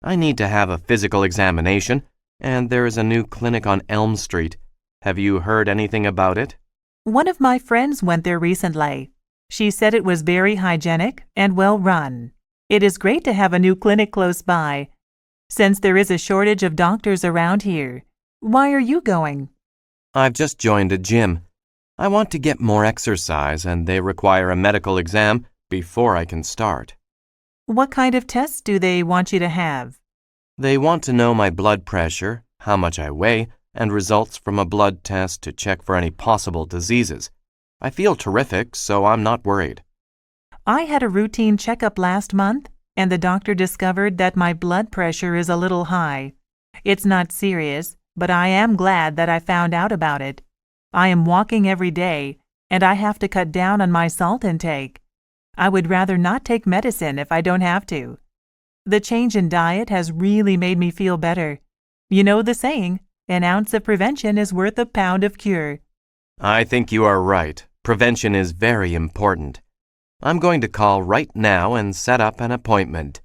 I need to have a physical examination, and there is a new clinic on Elm Street. Have you heard anything about it? One of my friends went there recently. She said it was very hygienic and well run. It is great to have a new clinic close by. Since there is a shortage of doctors around here, why are you going? I've just joined a gym. I want to get more exercise, and they require a medical exam before I can start. What kind of tests do they want you to have? They want to know my blood pressure, how much I weigh, and results from a blood test to check for any possible diseases. I feel terrific, so I'm not worried. I had a routine checkup last month, and the doctor discovered that my blood pressure is a little high. It's not serious, but I am glad that I found out about it. I am walking every day, and I have to cut down on my salt intake. I would rather not take medicine if I don't have to. The change in diet has really made me feel better. You know the saying, an ounce of prevention is worth a pound of cure. I think you are right. Prevention is very important. I'm going to call right now and set up an appointment.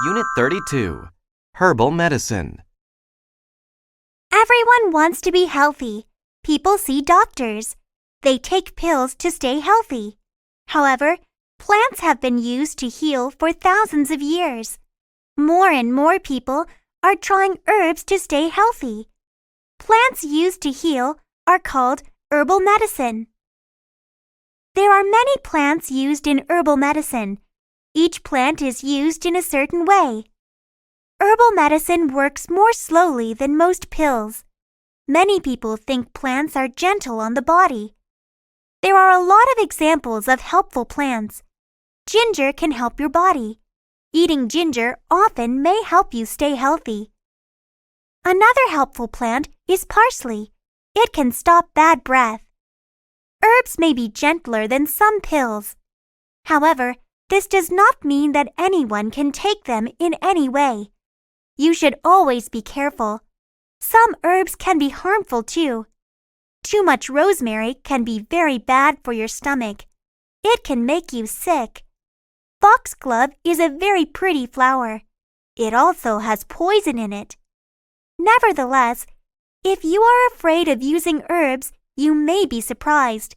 Unit 32. Herbal Medicine. Everyone wants to be healthy. People see doctors. They take pills to stay healthy. However, plants have been used to heal for thousands of years. More and more people are trying herbs to stay healthy. Plants used to heal are called herbal medicine. There are many plants used in herbal medicine. Each plant is used in a certain way. Herbal medicine works more slowly than most pills. Many people think plants are gentle on the body. There are a lot of examples of helpful plants. Ginger can help your body. Eating ginger often may help you stay healthy. Another helpful plant is parsley. It can stop bad breath. Herbs may be gentler than some pills. However, this does not mean that anyone can take them in any way. You should always be careful. Some herbs can be harmful too. Too much rosemary can be very bad for your stomach. It can make you sick. Foxglove is a very pretty flower. It also has poison in it. Nevertheless, if you are afraid of using herbs, you may be surprised.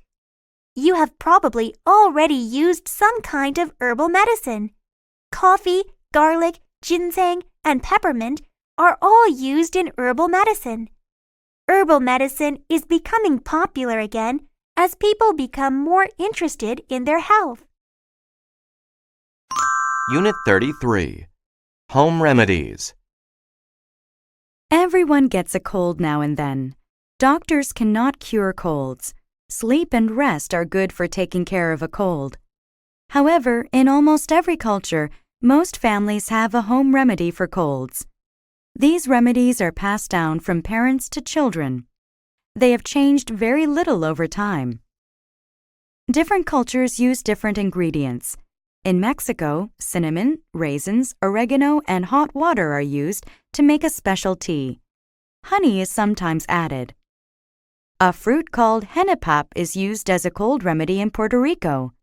You have probably already used some kind of herbal medicine. Coffee, garlic, ginseng, and peppermint are all used in herbal medicine. Herbal medicine is becoming popular again as people become more interested in their health. Unit 33. Home Remedies. Everyone gets a cold now and then. Doctors cannot cure colds. Sleep and rest are good for taking care of a cold. However, in almost every culture, most families have a home remedy for colds. These remedies are passed down from parents to children. They have changed very little over time. Different cultures use different ingredients. In Mexico, cinnamon, raisins, oregano, and hot water are used to make a special tea. Honey is sometimes added. A fruit called henapap is used as a cold remedy in Puerto Rico.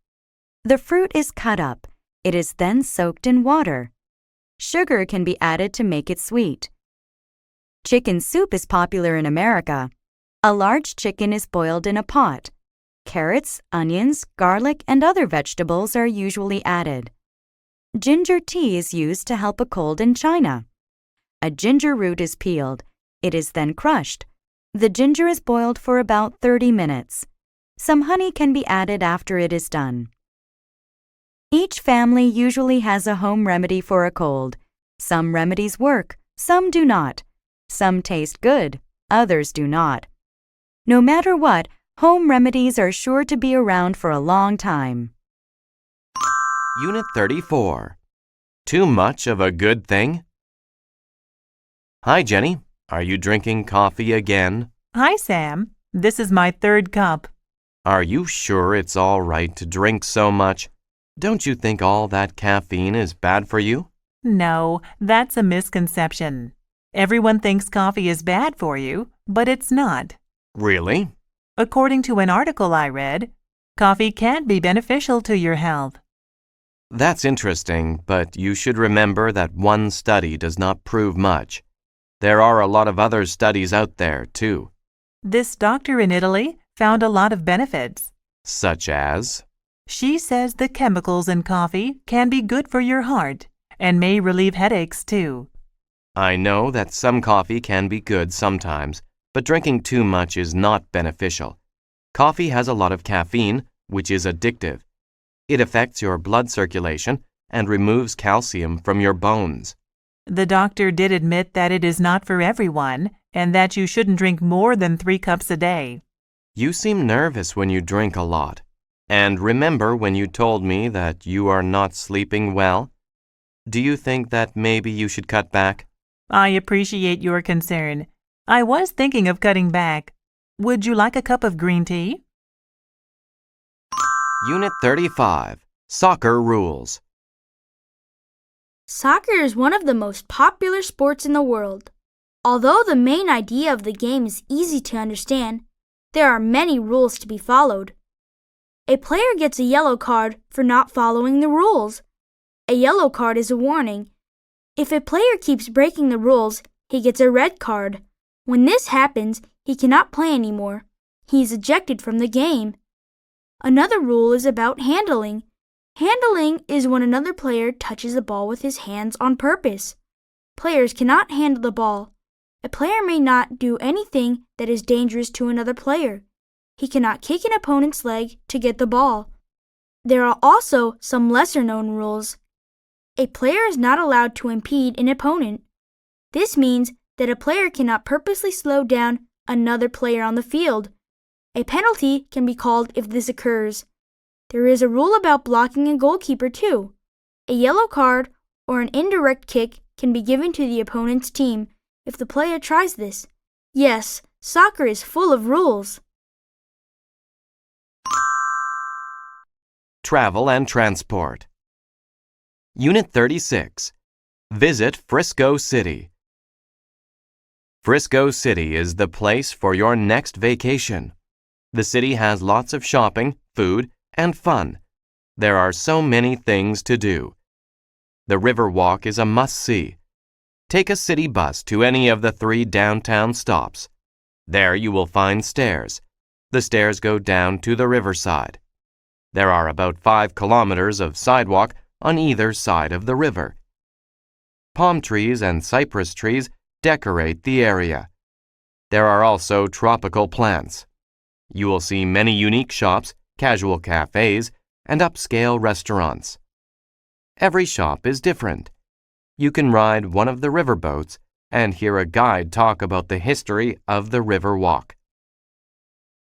The fruit is cut up. It is then soaked in water. Sugar can be added to make it sweet. Chicken soup is popular in America. A large chicken is boiled in a pot. Carrots, onions, garlic, and other vegetables are usually added. Ginger tea is used to help a cold in China. A ginger root is peeled. It is then crushed. The ginger is boiled for about 30 minutes. Some honey can be added after it is done. Each family usually has a home remedy for a cold. Some remedies work, some do not. Some taste good, others do not. No matter what, home remedies are sure to be around for a long time. Unit 34. Too much of a good thing? Hi, Jenny. Are you drinking coffee again? Hi, Sam. This is my third cup. Are you sure it's all right to drink so much? Don't you think all that caffeine is bad for you? No, that's a misconception. Everyone thinks coffee is bad for you, but it's not. Really? According to an article I read, coffee can be beneficial to your health. That's interesting, but you should remember that one study does not prove much. There are a lot of other studies out there, too. This doctor in Italy found a lot of benefits. Such as? She says the chemicals in coffee can be good for your heart and may relieve headaches too. I know that some coffee can be good sometimes, but drinking too much is not beneficial. Coffee has a lot of caffeine, which is addictive. It affects your blood circulation and removes calcium from your bones. The doctor did admit that it is not for everyone and that you shouldn't drink more than 3 cups a day. You seem nervous when you drink a lot. And remember when you told me that you are not sleeping well? Do you think that maybe you should cut back? I appreciate your concern. I was thinking of cutting back. Would you like a cup of green tea? Unit 35. Soccer Rules. Soccer is one of the most popular sports in the world. Although the main idea of the game is easy to understand, there are many rules to be followed. A player gets a yellow card for not following the rules. A yellow card is a warning. If a player keeps breaking the rules, he gets a red card. When this happens, he cannot play anymore. He is ejected from the game. Another rule is about handling. Handling is when another player touches the ball with his hands on purpose. Players cannot handle the ball. A player may not do anything that is dangerous to another player. He cannot kick an opponent's leg to get the ball. There are also some lesser-known rules. A player is not allowed to impede an opponent. This means that a player cannot purposely slow down another player on the field. A penalty can be called if this occurs. There is a rule about blocking a goalkeeper too. A yellow card or an indirect kick can be given to the opponent's team if the player tries this. Yes, soccer is full of rules. Travel and Transport. Unit 36. Visit Frisco City. Frisco City is the place for your next vacation. The city has lots of shopping, food, and fun. There are so many things to do. The Riverwalk is a must-see. Take a city bus to any of the 3 downtown stops. There you will find stairs. The stairs go down to the riverside. There are about 5 kilometers of sidewalk on either side of the river. Palm trees and cypress trees decorate the area. There are also tropical plants. You will see many unique shops, casual cafes, and upscale restaurants. Every shop is different. You can ride one of the riverboats and hear a guide talk about the history of the Riverwalk.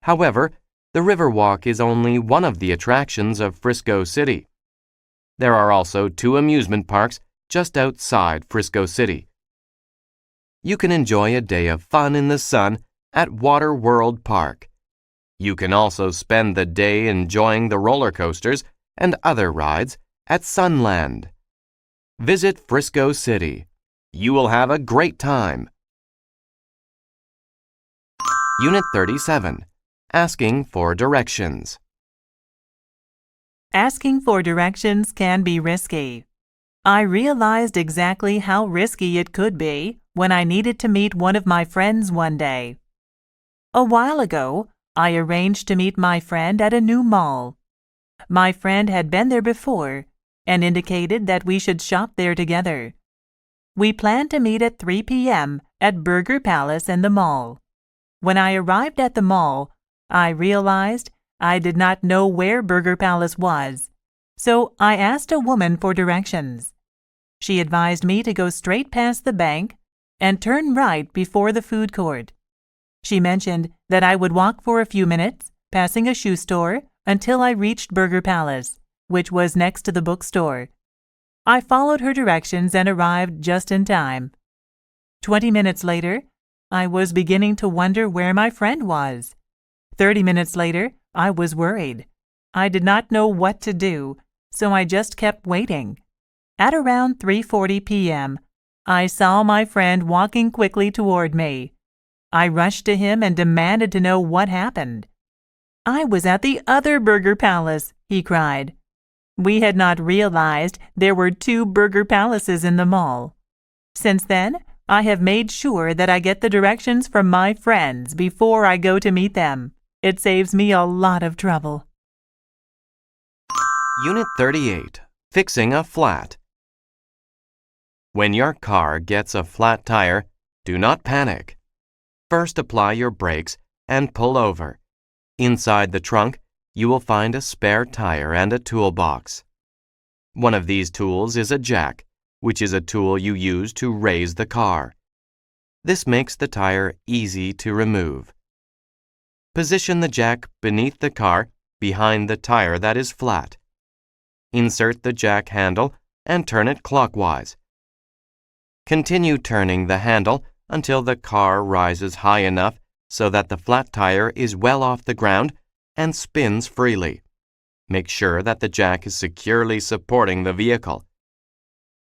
However, the Riverwalk is only one of the attractions of Frisco City. There are also 2 amusement parks just outside Frisco City. You can enjoy a day of fun in the sun at Water World Park. You can also spend the day enjoying the roller coasters and other rides at Sunland. Visit Frisco City. You will have a great time. Unit 37. Asking for directions. Asking for directions can be risky. I realized exactly how risky it could be when I needed to meet one of my friends one day. A while ago, I arranged to meet my friend at a new mall. My friend had been there before and indicated that we should shop there together. We planned to meet at 3 p.m. at Burger Palace in the mall. When I arrived at the mall, I realized I did not know where Burger Palace was, so I asked a woman for directions. She advised me to go straight past the bank and turn right before the food court. She mentioned that I would walk for a few minutes, passing a shoe store, until I reached Burger Palace, which was next to the bookstore. I followed her directions and arrived just in time. 20 minutes later, I was beginning to wonder where my friend was. 30 minutes later, I was worried. I did not know what to do, so I just kept waiting. At around 3:40 p.m., I saw my friend walking quickly toward me. I rushed to him and demanded to know what happened. "I was at the other Burger Palace," he cried. We had not realized there were 2 Burger Palaces in the mall. Since then, I have made sure that I get the directions from my friends before I go to meet them. It saves me a lot of trouble. Unit 38. Fixing a flat. When your car gets a flat tire, do not panic. First apply your brakes and pull over. Inside the trunk, you will find a spare tire and a toolbox. One of these tools is a jack, which is a tool you use to raise the car. This makes the tire easy to remove. Position the jack beneath the car, behind the tire that is flat. Insert the jack handle and turn it clockwise. Continue turning the handle until the car rises high enough so that the flat tire is well off the ground and spins freely. Make sure that the jack is securely supporting the vehicle.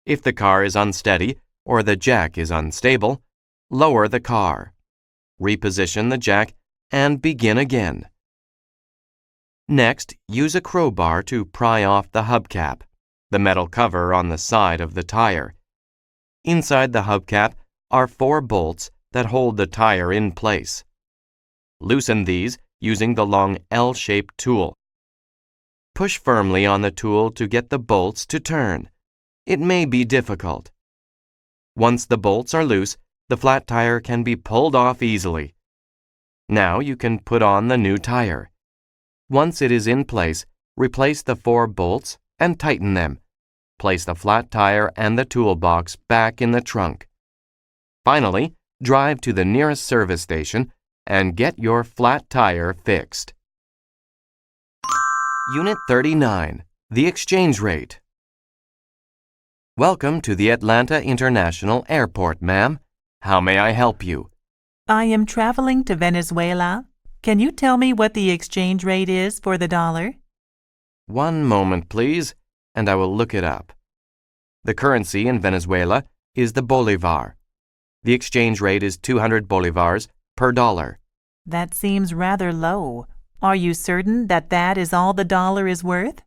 If the car is unsteady or the jack is unstable, lower the car. Reposition the jack and begin again. Next, use a crowbar to pry off the hubcap, the metal cover on the side of the tire. Inside the hubcap are 4 bolts that hold the tire in place. Loosen these using the long L-shaped tool. Push firmly on the tool to get the bolts to turn. It may be difficult. Once the bolts are loose, the flat tire can be pulled off easily. Now you can put on the new tire. Once it is in place, replace the 4 bolts and tighten them. Place the flat tire and the toolbox back in the trunk. Finally, drive to the nearest service station and get your flat tire fixed. Unit 39. The exchange rate. Welcome to the Atlanta International Airport, ma'am. How may I help you? I am traveling to Venezuela. Can you tell me what the exchange rate is for the dollar? One moment, please, and I will look it up. The currency in Venezuela is the bolivar. The exchange rate is 200 bolivars per dollar. That seems rather low. Are you certain that that is all the dollar is worth?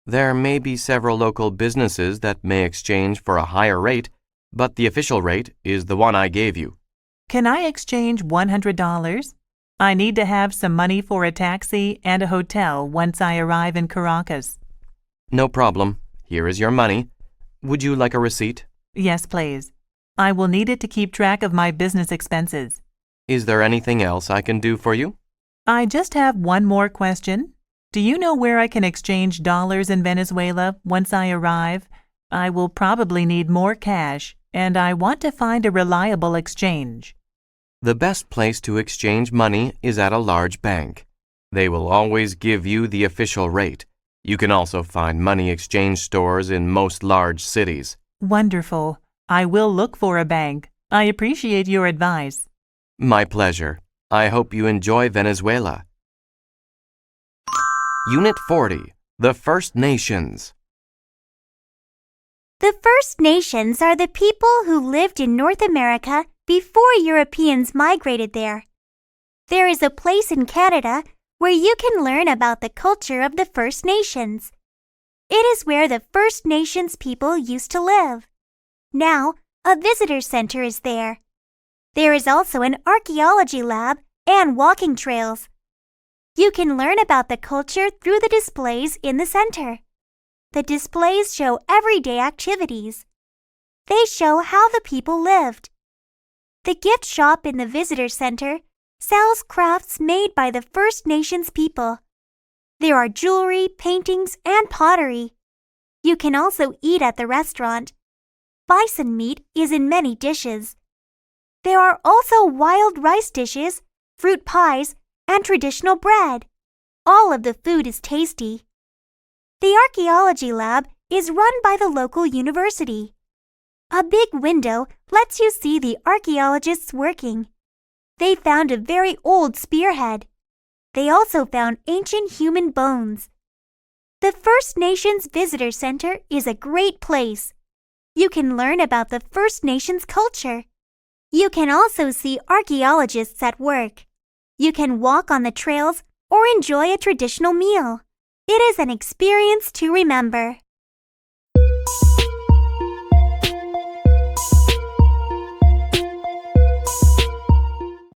There may be several local businesses that may exchange for a higher rate, but the official rate is the one I gave you. Can I exchange $100? I need to have some money for a taxi and a hotel once I arrive in Caracas. No problem. Here is your money. Would you like a receipt? Yes, please. I will need it to keep track of my business expenses. Is there anything else I can do for you? I just have one more question. Do you know where I can exchange dollars in Venezuela once I arrive? I will probably need more cash, and I want to find a reliable exchange. The best place to exchange money is at a large bank. They will always give you the official rate. You can also find money exchange stores in most large cities. Wonderful. I will look for a bank. I appreciate your advice. My pleasure. I hope you enjoy Venezuela. Unit 40. The First Nations. The First Nations are the people who lived in North America before Europeans migrated there. There is a place in Canada where you can learn about the culture of the First Nations. It is where the First Nations people used to live. Now, a visitor center is there. There is also an archaeology lab and walking trails. You can learn about the culture through the displays in the center. The displays show everyday activities. They show how the people lived. The gift shop in the visitor center sells crafts made by the First Nations people. There are jewelry, paintings, and pottery. You can also eat at the restaurant. Bison meat is in many dishes. There are also wild rice dishes, fruit pies, and traditional bread. All of the food is tasty. The archaeology lab is run by the local university. A big window lets you see the archaeologists working. They found a very old spearhead. They also found ancient human bones. The First Nations Visitor Center is a great place. You can learn about the First Nations culture. You can also see archaeologists at work. You can walk on the trails or enjoy a traditional meal. It is an experience to remember.